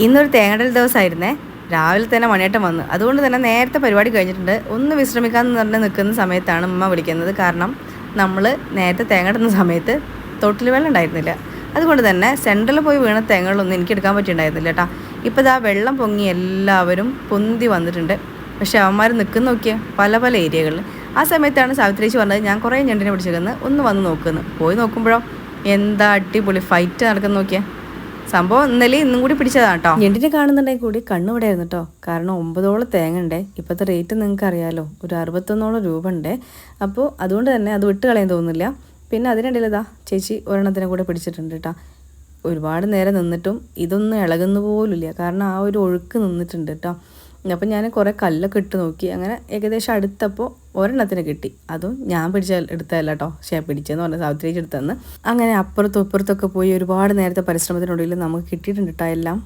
ഇന്നൊരു തേങ്ങടൽ ദിവസമായിരുന്നേ. രാവിലെ തന്നെ മണിയേട്ടം വന്നു. അതുകൊണ്ട് തന്നെ നേരത്തെ പരിപാടി കഴിഞ്ഞിട്ടുണ്ട്. ഒന്ന് വിശ്രമിക്കാമെന്ന് പറഞ്ഞ് നിൽക്കുന്ന സമയത്താണ് ഉമ്മ വിളിക്കുന്നത്. കാരണം നമ്മൾ നേരത്തെ തേങ്ങടുന്ന സമയത്ത് തൊട്ടിൽ വെള്ളം ഉണ്ടായിരുന്നില്ല. അതുകൊണ്ട് തന്നെ സെൻറ്ററിൽ പോയി വീണ തേങ്ങകളൊന്നും എനിക്ക് എടുക്കാൻ പറ്റിയിട്ടുണ്ടായിരുന്നില്ല കേട്ടോ. ഇപ്പോൾ ഇതാ വെള്ളം പൊങ്ങി എല്ലാവരും പൊന്തി വന്നിട്ടുണ്ട്. പക്ഷേ അവന്മാർ നിൽക്കുന്ന നോക്കിയാൽ പല പല ഏരിയകളിൽ. ആ സമയത്താണ് സാവിത്രിയേച്ചി പറഞ്ഞത് ഞാൻ കുറേ ഞണ്ടിനെ പിടിച്ചേക്കുന്നത്, ഒന്ന് വന്ന് നോക്കുന്നു. പോയി നോക്കുമ്പോഴോ എന്താ അടിപൊളി ഫൈറ്റ് നടക്കുന്ന നോക്കിയാൽ. സംഭവം ഇന്നലെ ഇന്നും കൂടി പിടിച്ചതാണ് കേട്ടോ. ഞണ്ടിനെ കാണുന്നുണ്ടെങ്കിൽ കൂടി കണ്ണുവിടെ ആയിരുന്നു കേട്ടോ. കാരണം 9ഓളം തേങ്ങ ഉണ്ട്. ഇപ്പോഴത്തെ റേറ്റ് നിങ്ങൾക്ക് അറിയാമല്ലോ, ഒരു 61ഓളം രൂപ ഉണ്ട്. അപ്പോൾ അതുകൊണ്ട് തന്നെ അത് വിട്ട് കളയാൻ തോന്നുന്നില്ല. പിന്നെ അതിനിടയിൽ ഇതാ ചേച്ചി ഒരെണ്ണത്തിനെ കൂടെ പിടിച്ചിട്ടുണ്ട് കേട്ടോ. ഒരുപാട് നേരം നിന്നിട്ടും ഇതൊന്നും ഇളകുന്ന പോലുമില്ല. കാരണം ആ ഒരു ഒഴുക്ക് നിന്നിട്ടുണ്ട് കേട്ടോ. അപ്പം ഞാൻ കുറേ കല്ലൊക്കെ ഇട്ട് നോക്കി. അങ്ങനെ ഏകദേശം അടുത്തപ്പോൾ ഒരെണ്ണത്തിന് കിട്ടി. അതും ഞാൻ എടുത്തതല്ല കേട്ടോ, പിടിച്ചെന്ന് പറഞ്ഞാൽ സാവിത്രിയേച്ചി എടുത്തതെന്ന്. അങ്ങനെ അപ്പുറത്തും ഇപ്പുറത്തൊക്കെ പോയി ഒരുപാട് നേരത്തെ പരിശ്രമത്തിനുള്ളിൽ നമുക്ക് കിട്ടിയിട്ടുണ്ട് കേട്ടോ എല്ലാം.